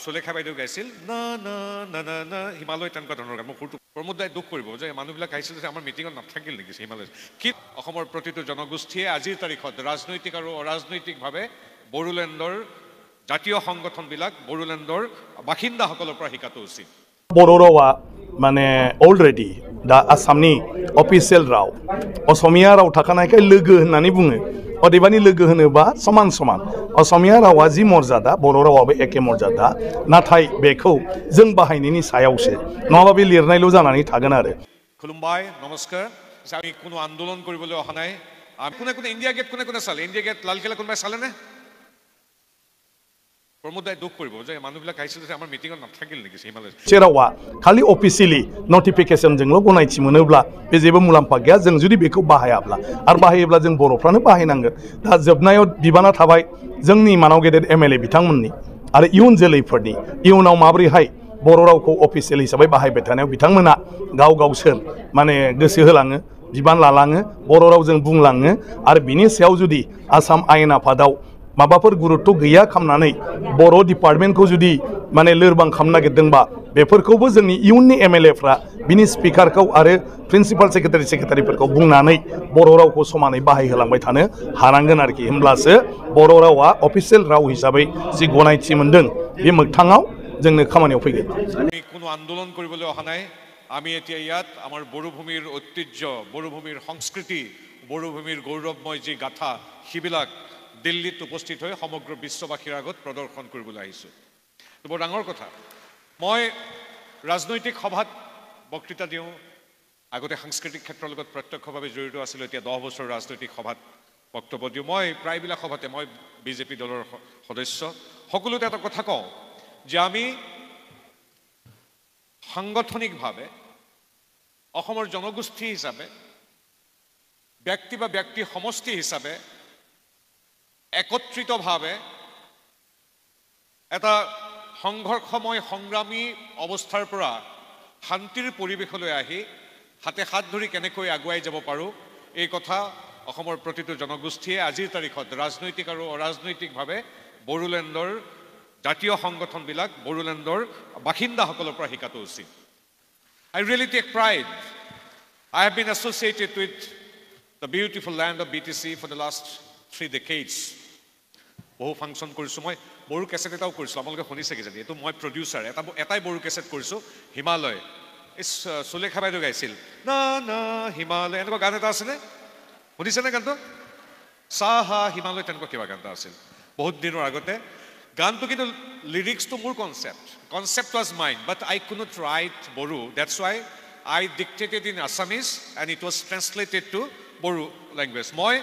সুলেখা বাইদেউ গাইছিল না না না না না হিমালয় তেনেকুৱা ধৰণৰ গান মোৰ সুৰটো প্ৰমোদ দাই দুখ কৰিব যে মানুহবিলাক গাইছিল যে আমাৰ মিটিঙত নাথাকিল নেকি হিমালয় কি অসমৰ প্ৰতিটো জনগোষ্ঠীয়ে আজিৰ তাৰিখত ৰাজনৈতিক আৰু অৰাজনৈতিকভাৱে বড়োলেণ্ডৰ জাতীয় সংগঠনবিলাক বড়োলেণ্ডৰ বাসিন্দাসকলৰ পৰা শিকাটো উচিত बर' रावा माने अलरेडि दा आसामनि अफिसियेल राव असमिया राव थाखानायखाय लोगो होननानै बुङो अदेबानि लोगो होनोबा समान समान असमिया रावा जि मर्यादा बर' रावाबो एखे मर्यादा नाथाय बेखौ जों बाहायनायनि सायावसो नङाबा बे लिरनायल' जानानै थागोन आरो खुलुमबाय नमस्कार আমি কোনো আন্দোলন কৰিবলৈ অহা নাই কোনে কোনে ইণ্ডিয়া গেট কোনে কোনে চালে ইণ্ডিয়া গেট লালকিল্লা কোনোবাই চালেনে प्रमोद दाई दुख কৰিব যে মানুহবিলাক গাইছিল যে আমাৰ মিটিঙত নাথাকিল নেকি হিমালয় जेरावा खालि अफिसियेलि नटिफिकेशनजोंल' गनायथि मोनोब्ला बे जेबो मुलाम्फा गैया जों जुदि बेखौ बाहायाब्ला आरो बाहायोब्ला जों बर'फ्रानो बाहायनांगोन दा जोबनायाव बिबाना थाबाय जोंनि मानाव गेदेर एमएलए बिथांमोननि आरो इयुन जोलैफोरनि इयुनाव माबोरैहाय बर' रावखौ अफिसियेल हिसाबै बाहायबाय थानायाव बिथांमोना गाव गावसोर माने गोसो होलाङो बिबान लालाङो बर' रावजों बुंलाङो आरो बिनि सायाव जुदि आसाम आयेन आफादाव माबाफोर गुरुत्व गैया खालामनानै बर' डिपार्टमेन्टखौ जुदि माने लोरबां खालामनो नागिरदोंबा बेफोरखौबो जोंनि इयुननि एमएलएफ्रा बिनि स्पिकारखौ आरो प्रिन्सिपाल सेक्रेटारिफोरखौ बुंनानै बर' रावखौ समानै बाहायहोलांबाय थानो हानांगोन आरोखि होमब्लासो बर' रावा अफिसियेल राव हिसाबै जि गनायथि मोनदों बे मोगथाङाव जोंनो खामानियाव फैगोन আমি কোনো আন্দোলন কৰিবলৈ অহা নাই আমি এতিয়া ইয়াত আমাৰ বড়োভূমিৰ ঐতিহ্য বড়োভূমিৰ সংস্কৃতি বড়োভূমিৰ গৌৰৱময় যি গাথা সিবিলাক দিল্লীত উপস্থিত হৈ সমগ্ৰ বিশ্ববাসীৰ আগত প্ৰদৰ্শন কৰিবলৈ আহিছোঁ বৰ ডাঙৰ কথা মই ৰাজনৈতিক সভাত বক্তৃতা দিওঁ আগতে সাংস্কৃতিক ক্ষেত্ৰৰ লগত প্ৰত্যক্ষভাৱে জড়িত আছিলোঁ এতিয়া 10 বছৰ ৰাজনৈতিক সভাত বক্তব্য দিওঁ মই প্ৰায়বিলাক সভাতে মই বিজেপি দলৰ সদস্য সকলোতে এটা কথা কওঁ যে আমি সাংগঠনিকভাৱে অসমৰ জনগোষ্ঠী হিচাপে ব্যক্তি বা ব্যক্তি সমষ্টি হিচাপে একত্ৰিতভাৱে এটা সংঘৰ্ষময় সংগ্ৰামী অৱস্থাৰ পৰা শান্তিৰ পৰিৱেশলৈ আহি হাতে হাত ধৰি কেনেকৈ আগুৱাই যাব পাৰোঁ এই কথা অসমৰ প্ৰতিটো জনগোষ্ঠীয়ে আজিৰ তাৰিখত ৰাজনৈতিক আৰু অৰাজনৈতিকভাৱে বড়োলেণ্ডৰ জাতীয় সংগঠনবিলাক বড়োলেণ্ডৰ বাসিন্দাসকলৰ পৰা শিকাটো উচিত I really take pride. I have been associated with the beautiful land of BTC for the last 3 decades. বহু ফাংচন কৰিছোঁ মই বড়ো কেছেট এটাও কৰিছোঁ আপোনালোকে শুনিছে কিজানি এইটো মই প্ৰডিউচাৰ এটাই বড়ো কেছেট কৰিছোঁ হিমালয় এই সুলেখা বাইদেউ গাইছিল না না হিমালয় এনেকুৱা গান এটা আছেনে শুনিছেনে গানটো চাহা হিমালয় তেনেকুৱা কিবা গান এটা আছিল বহুত দিনৰ আগতে গানটো কিন্তু লিৰিক্সটো মোৰ concept was mine but I could not write Boru that's why I dictated in Assamese and it was translated to Boru language মই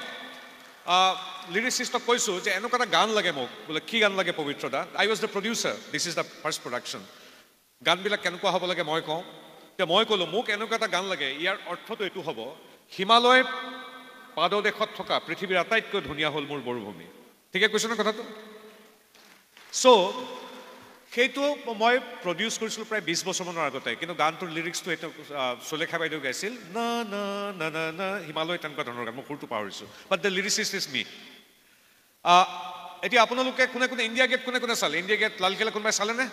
লিৰিচিষ্টক কৈছোঁ যে এনেকুৱা এটা গান লাগে মোক বোলে কি গান লাগে পবিত্ৰ দা I was the producer this is the first production গানবিলাক কেনেকুৱা হ'ব লাগে মই কওঁ যে মই ক'লোঁ মোক এনেকুৱা এটা গান লাগে ইয়াৰ অৰ্থটো এইটো হ'ব হিমালয় পাদদেশত থকা পৃথিৱীৰ আটাইতকৈ ধুনীয়া হ'ল মোৰ বড়োভূমি ঠিকে কৈছোঁ নে কথাটো So, সেইটো মই প্ৰডিউচ কৰিছিলোঁ প্ৰায় 20 বছৰমানৰ আগতে কিন্তু গানটোৰ লিৰিক্সটো এইটো সুলেখা বাইদেউ গাইছিল না না না না না হিমালয় তেনেকুৱা ধৰণৰ গান মই সুৰটো পাহৰিছোঁ বাট দ্য লিৰিচিষ্ট ইজ মি এতিয়া আপোনালোকে কোনে কোনে ইণ্ডিয়া গেট কোনে কোনে চালে ইণ্ডিয়া গেট লালকিল্লা কোনোবাই চালেনে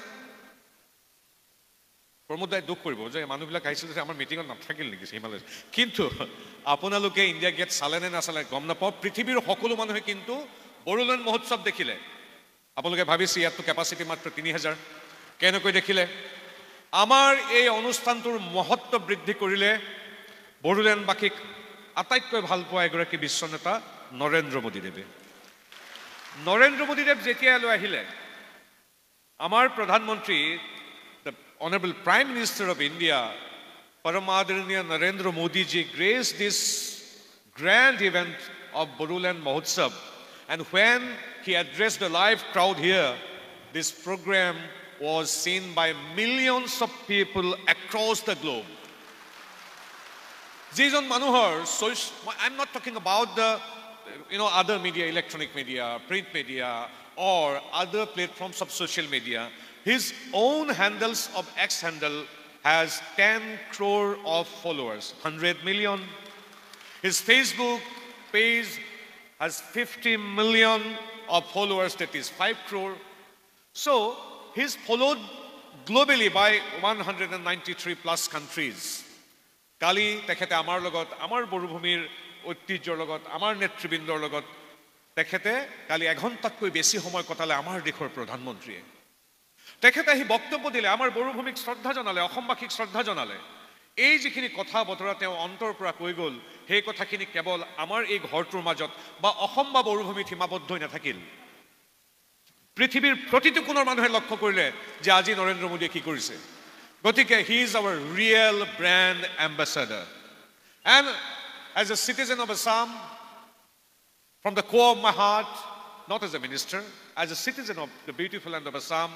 প্ৰমোদ দাই দুখ কৰিব যে মানুহবিলাক গাইছিল যে আমাৰ মিটিঙত নাথাকিল নেকি হিমালয় কিন্তু আপোনালোকে ইণ্ডিয়া গেট চালেনে নাচালে গম নাপাওঁ পৃথিৱীৰ সকলো মানুহে কিন্তু বড়োলেণ্ড মহোৎসৱ দেখিলে আপোনালোকে ভাবিছে ইয়াতটো কেপাচিটি মাত্ৰ 3000 কেনেকৈ দেখিলে আমাৰ এই অনুষ্ঠানটোৰ মহত্ব বৃদ্ধি কৰিলে বড়োলেণ্ডবাসীক আটাইতকৈ ভাল পোৱা এগৰাকী বিশ্ব নেতা নৰেন্দ্ৰ মোদীদেৱ যেতিয়ালৈ আহিলে আমাৰ প্ৰধানমন্ত্ৰী the honorable prime minister of India Param Adaraniya Narendra Modi ji graced this grand event of Boruland Mahotsav and when he addressed the live crowd here this program was seen by millions of people across the globe Jason Manohar so I'm not talking about the other media electronic media print media or other platforms of social media his own handles of X handle has 10 crore of followers 100 million his Facebook page has 50 million of followers that is 5 crore so he's followed globally by 193 plus countries. Kali tekhete amar logot, amar borubhumir ঐতিহ্যৰ লগত, আমাৰ নেতৃবৃন্দৰ লগত তেখেতে কালি এঘণ্টাতকৈ বেছি সময় কটালে আমাৰ দেশৰ প্ৰধানমন্ত্ৰীয়ে। তেখেতে আহি বক্তব্য দিলে, আমাৰ বড়োভূমিক শ্ৰদ্ধা জনালে, অসমবাসীক শ্ৰদ্ধা জনালে। এই যিখিনি কথা বতৰা তেওঁ অন্তৰ পৰা কৈ গ'ল, সেই কথাখিনি কেৱল আমাৰ এই ঘৰটোৰ মাজত বা অসম বা বড়োভূমিত সীমাবদ্ধ হৈ নাথাকিল। পৃথিৱীৰ প্ৰতিটো কোণৰ মানুহে লক্ষ্য কৰিলে যে আজি নৰেন্দ্ৰ মোদীয়ে কি কৰিছে। গতিকে he is our real brand ambassador. And as a citizen of Assam, from the core of my heart, not as a minister, as a citizen of the beautiful land of Assam,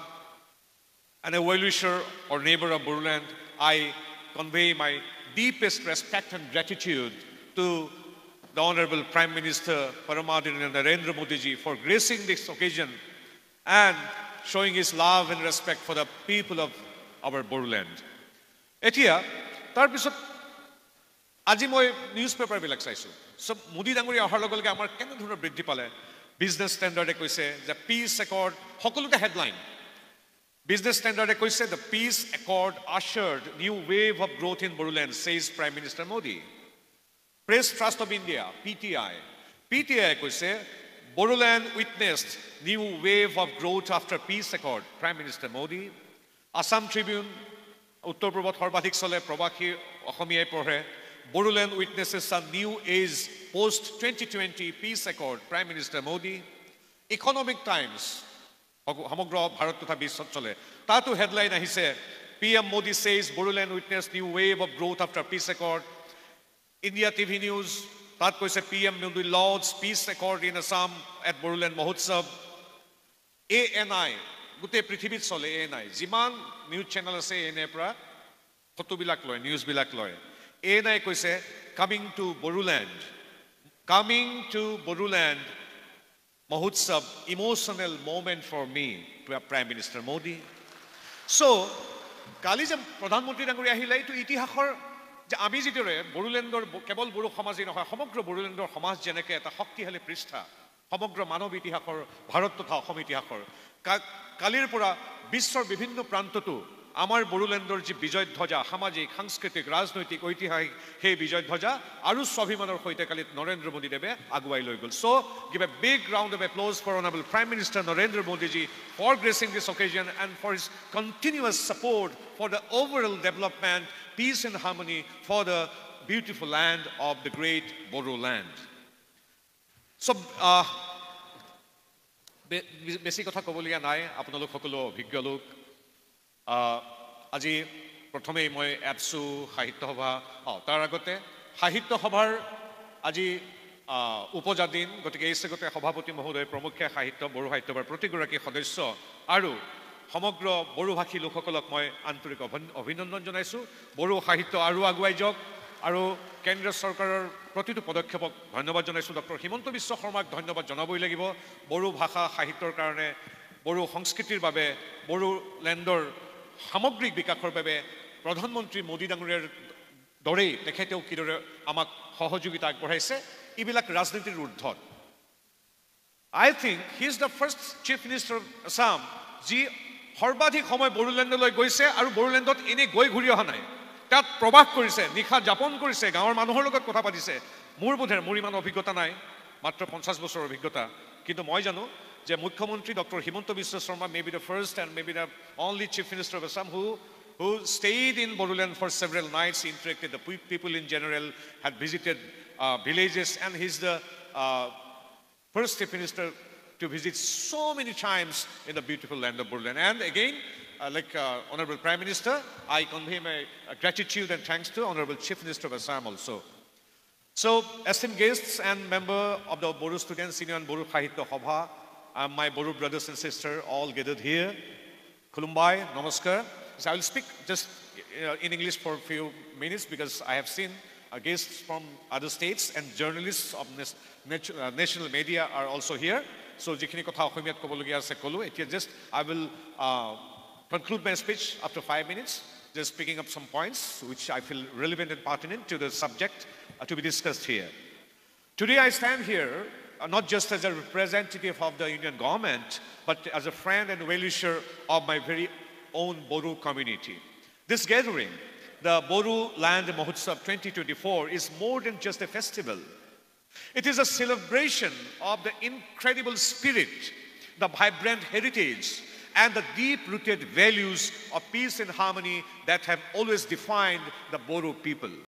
and a well-wisher or neighbor of Bodoland, I convey my deepest respect and gratitude to the Honorable Prime Minister Paramadhanaya Narendra Modi ji for gracing this occasion and showing his love and respect for the people of our Bodoland. Etia, tar pisot আজি মই news পেপাৰবিলাক চাইছোঁ। সব মোদী ডাঙৰীয়া অহাৰ লগে লগে আমাৰ কেনেধৰণৰ বৃদ্ধি পালে। বিজনেছ ষ্টেণ্ডাৰ্ডে কৈছে যে পিচ একৰ্ড, সকলোতে হেডলাইন। বিজনেছ ষ্টেণ্ডাৰ্ডে কৈছে the peace accord ushered new wave of growth in Bodoland, says prime minister Modi. Press Trust of India PTI কৈছে Bodoland witnessed new wave of growth after peace accord, prime minister Modi. Assam Tribune, উত্তৰ পূৰ্বত সৰ্বাধিক চলে, প্ৰবাসী অসমীয়াই পঢ়ে। Bodoland witnesses a new age post-2020 peace accord, Prime Minister Modi. Economic Times, সমগ্ৰ ভাৰত তথা বিশ্বত চলে, তাতো হেডলাইন আহিছে PM Modi says Bodoland witnessed new wave of growth after peace accord. India TV News, তাত কৈছে PM Modi lauds peace accord in Assam at Bodoland Mahotsav. ANI, গোটেই পৃথিৱীত চলে ANI, যিমান নিউজ চেনেল আছে ANI পৰা ফটোবিলাক লয়, নিউজবিলাক লয়। ANI কৈছে coming to Bodoland Mahotsav, emotional moment for me, Prime Minister Modi. So, কালি যে প্ৰধানমন্ত্ৰী ডাঙৰীয়া আহিলে, এইটো ইতিহাসৰ যে আমি যিদৰে বড়োলেণ্ডৰ কেৱল বড়ো সমাজেই নহয়, সমগ্ৰ বড়োলেণ্ডৰ সমাজ যেনেকৈ এটা শক্তিশালী পৃষ্ঠা সমগ্ৰ মানৱ ইতিহাসৰ, ভাৰত তথা অসম ইতিহাসৰ, কালিৰ পৰা বিশ্বৰ বিভিন্ন প্ৰান্ততো আমাৰ বড়োলেণ্ডৰ যি বিজয় ধ্বজা, সামাজিক, সাংস্কৃতিক, ৰাজনৈতিক, ঐতিহাসিক, সেই বিজয় ধ্বজা আৰু স্বাভিমানৰ সৈতে কালিত নৰেন্দ্ৰ মোদীদেৱে আগুৱাই লৈ গ'ল। So, give a big round of applause for Honorable Prime Minister Narendra Modi ji for gracing this occasion and for his continuous support for the overall development, peace and harmony for the beautiful land of the great Bodoland. So, বেছি কথা ক'বলগীয়া নাই, আপোনালোক সকলো অভিজ্ঞ লোক। আজি প্ৰথমেই মই এপছু সাহিত্য সভা, তাৰ আগতে সাহিত্য সভাৰ আজি উপজা দিন, গতিকে এই চেগতে সভাপতি মহোদয়, প্ৰমুখ্য সাহিত্য, বড়ো সাহিত্য সভাৰ প্ৰতিগৰাকী সদস্য আৰু সমগ্ৰ বড়োভাষী লোকসকলক মই আন্তৰিক অভিনন্দন জনাইছোঁ। বড়ো সাহিত্য আৰু আগুৱাই যাওক আৰু কেন্দ্ৰীয় চৰকাৰৰ প্ৰতিটো পদক্ষেপক ধন্যবাদ জনাইছোঁ। ডক্টৰ হিমন্ত বিশ্ব শৰ্মাক ধন্যবাদ জনাবই লাগিব। বড়ো ভাষা সাহিত্যৰ কাৰণে, বড়ো সংস্কৃতিৰ বাবে, বড়োলেণ্ডৰ সামগ্ৰিক বিকাশৰ বাবে প্ৰধানমন্ত্ৰী মোদী ডাঙৰীয়াৰ দৰেই তেখেতেও কিদৰে আমাক সহযোগিতা আগবঢ়াইছে, এইবিলাক ৰাজনীতিৰ ঊৰ্ধত। I think he is the first Chief Minister of Assam যি সৰ্বাধিক সময় বড়োলেণ্ডলৈ গৈছে আৰু বড়োলেণ্ডত এনেই গৈ ঘূৰি অহা নাই, তাত প্ৰৱাস কৰিছে, নিশা যাপন কৰিছে, গাঁৱৰ মানুহৰ লগত কথা পাতিছে। মোৰ বোধেৰে, মোৰ ইমান অভিজ্ঞতা নাই, মাত্ৰ 50 বছৰৰ অভিজ্ঞতা, কিন্তু মই জানো যে মুখ্যমন্ত্ৰী doctor Himanta Biswa Sarma may be the first and maybe the only Chief Minister of Assam who stayed in Bodoland for several nights, interacted with the people in general, had visited villages, and he's the first Chief Minister to visit so many times in the beautiful land of Bodoland. And again, like Honorable Prime Minister, I convey my gratitude and thanks to Honorable Chief Minister of Assam also. So, esteemed guests and member of the Bodo Students Union and Bodo Sahitya Sabha, my Bodo brothers and sisters all gathered here. Kulumbai, namaskar. So I will speak just in English for a few minutes because I have seen guests from other states and journalists of national media are also here. So jikhini kotha okhomiyat kobologia ase kolu. Just I will conclude my speech after 5 minutes, just picking up some points which I feel relevant and pertinent to the subject to be discussed here. Today I stand here not just as a representative of the Indian government, but as a friend and well-wisher of my very own Boru community. This gathering, the Boru Land Mahotsav 2024, is more than just a festival. It is a celebration of the incredible spirit, the vibrant heritage, and the deep-rooted values of peace and harmony that have always defined the Boru people.